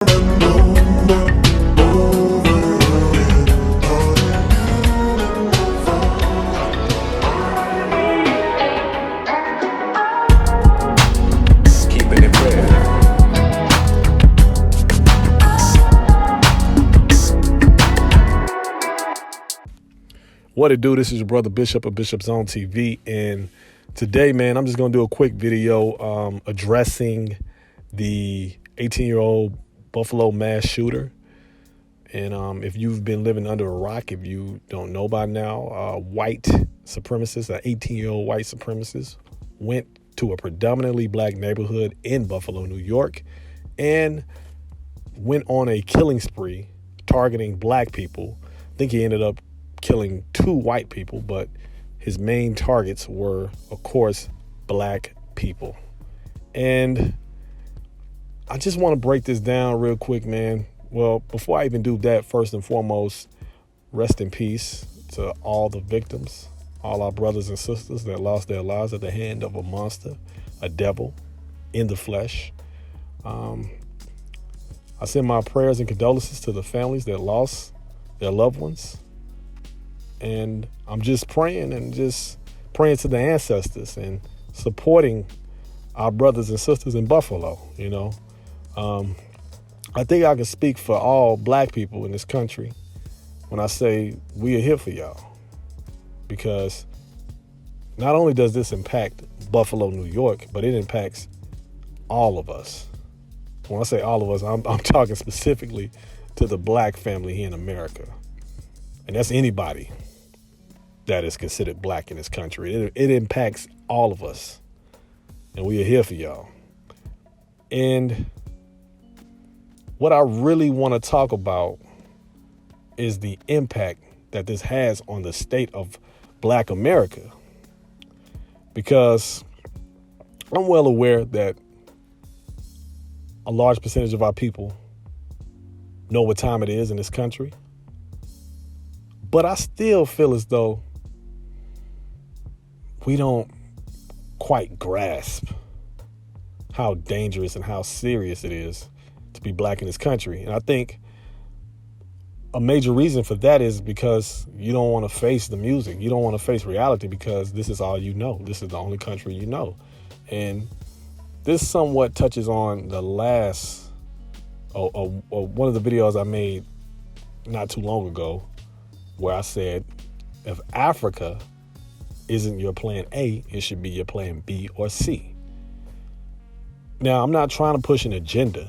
What it do? This is your brother Bishop of Bishop's Own TV, and today, man, I'm just gonna do a quick video addressing the 18-year-old Buffalo mass shooter. And if you've been living under a rock, if you don't know by now, white supremacists, an 18-year-old white supremacist, went to a predominantly black neighborhood in Buffalo, New York, and went on a killing spree targeting black people. I think he ended up killing 2 white people, but his main targets were, of course, black people. And I just want to break this down real quick, man. Well, before I even do that, first and foremost, rest in peace to all the victims, all our brothers and sisters that lost their lives at the hand of a monster, a devil in the flesh. I send my prayers and condolences to the families that lost their loved ones. And I'm just praying to the ancestors and supporting our brothers and sisters in Buffalo, you know. I think I can speak for all black people in this country when I say we are here for y'all. Because not only does this impact Buffalo, New York, but it impacts all of us. When I say all of us, I'm talking specifically to the black family here in America. And that's anybody that is considered black in this country. It impacts all of us. And we are here for y'all. And what I really want to talk about is the impact that this has on the state of black America. Because I'm well aware that a large percentage of our people know what time it is in this country. But I still feel as though we don't quite grasp how dangerous and how serious it is to be black in this country. And I think a major reason for that is because you don't want to face the music. You don't want to face reality because this is all you know. This is the only country you know. And this somewhat touches on the last, one of the videos I made not too long ago, where I said, if Africa isn't your plan A, it should be your plan B or C. Now, I'm not trying to push an agenda,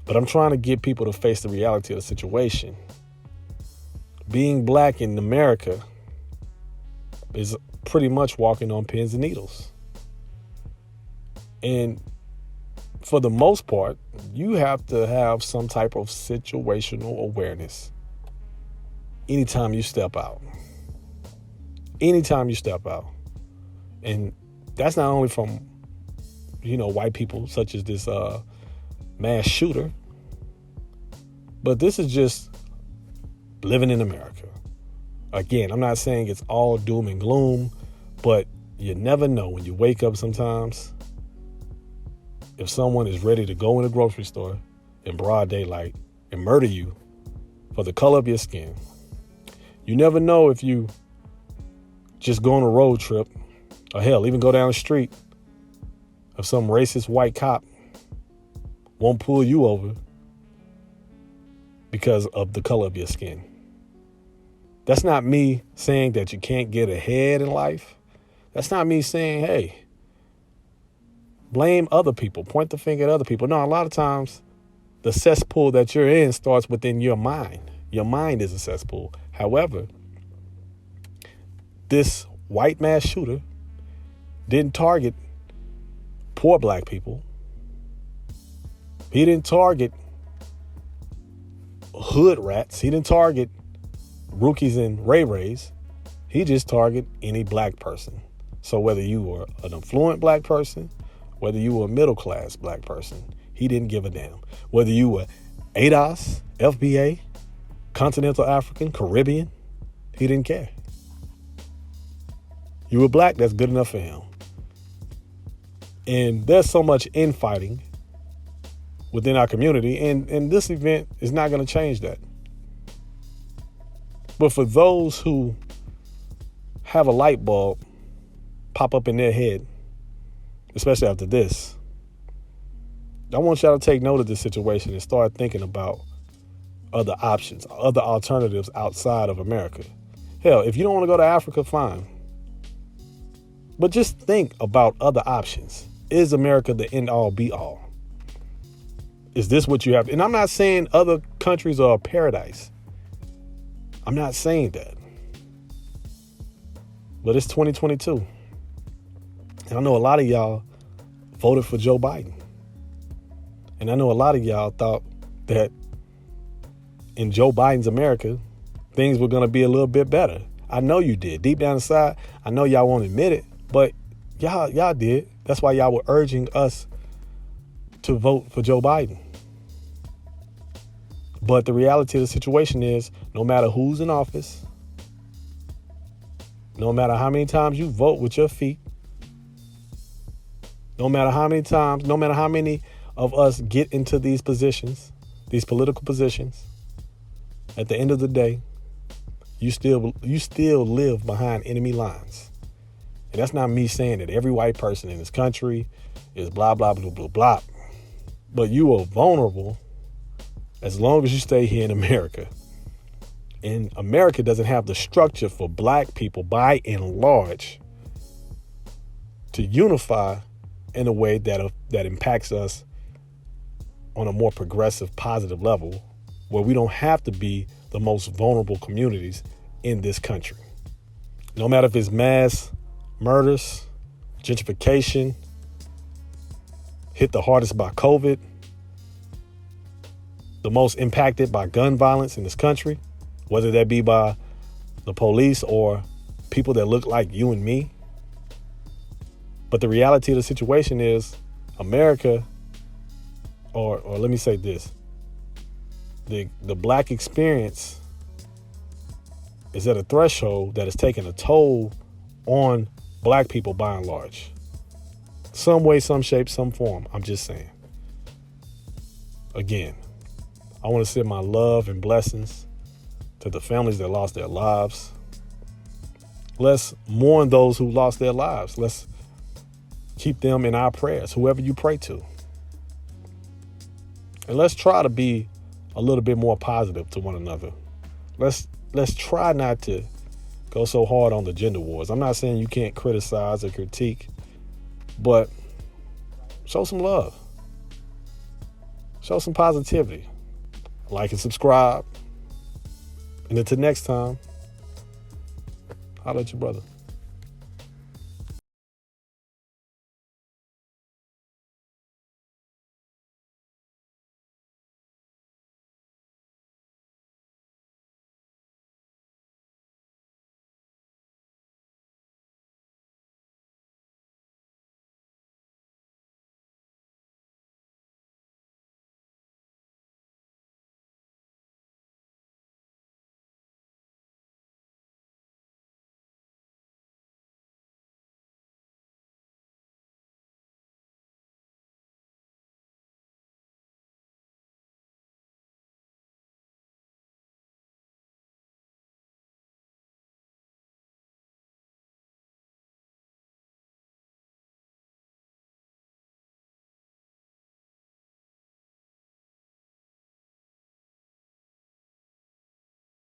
but I'm trying to get people to face the reality of the situation. Being black in America is pretty much walking on pins and needles. And for the most part, you have to have some type of situational awareness anytime you step out. Anytime you step out. And that's not only from, white people such as this mass shooter, but this is just living in America. Again, I'm not saying it's all doom and gloom, but you never know when you wake up sometimes if someone is ready to go in a grocery store in broad daylight and murder you for the color of your skin. You never know if you just go on a road trip, or hell, even go down the street, if some racist white cop won't pull you over because of the color of your skin. That's not me saying that you can't get ahead in life. That's not me saying, hey, blame other people, point the finger at other people. No, a lot of times the cesspool that you're in starts within your mind. Your mind is a cesspool. However, this white mass shooter didn't target poor black people. He didn't target hood rats. He didn't target rookies and ray-rays. He just targeted any black person. So whether you were an affluent black person, whether you were a middle-class black person, he didn't give a damn. Whether you were ADOS, FBA, Continental African, Caribbean, he didn't care. You were black, that's good enough for him. And there's so much infighting within our community. And this event is not going to change that. But for those who have a light bulb pop up in their head, especially after this, I want y'all to take note of this situation and start thinking about other options, other alternatives outside of America. Hell, if you don't want to go to Africa, fine. But just think about other options. Is America the end all be all? Is this what you have? And I'm not saying other countries are a paradise. I'm not saying that. But it's 2022. And I know a lot of y'all voted for Joe Biden. And I know a lot of y'all thought that in Joe Biden's America, things were going to be a little bit better. I know you did. Deep down inside, I know y'all won't admit it, but y'all did. That's why y'all were urging us to vote for Joe Biden. But the reality of the situation is, no matter who's in office, no matter how many times you vote with your feet, no matter how many times, no matter how many of us get into these positions, these political positions, at the end of the day, you still live behind enemy lines. And that's not me saying that every white person in this country is blah, blah, blah, blah, blah. But you are vulnerable as long as you stay here in America. And America doesn't have the structure for black people, by and large, to unify in a way that impacts us on a more progressive, positive level, where we don't have to be the most vulnerable communities in this country. No matter if it's mass murders, gentrification, hit the hardest by COVID, the most impacted by gun violence in this country, whether that be by the police or people that look like you and me. But the reality of the situation is America, or let me say this, the black experience is at a threshold that is taking a toll on black people by and large. Some way, some shape, some form. I'm just saying. Again, I want to send my love and blessings to the families that lost their lives. Let's mourn those who lost their lives. Let's keep them in our prayers, whoever you pray to. And let's try to be a little bit more positive to one another. Let's try not to go so hard on the gender wars. I'm not saying you can't criticize or critique, but show some love. Show some positivity. Like and subscribe. And until next time, holla at your brother.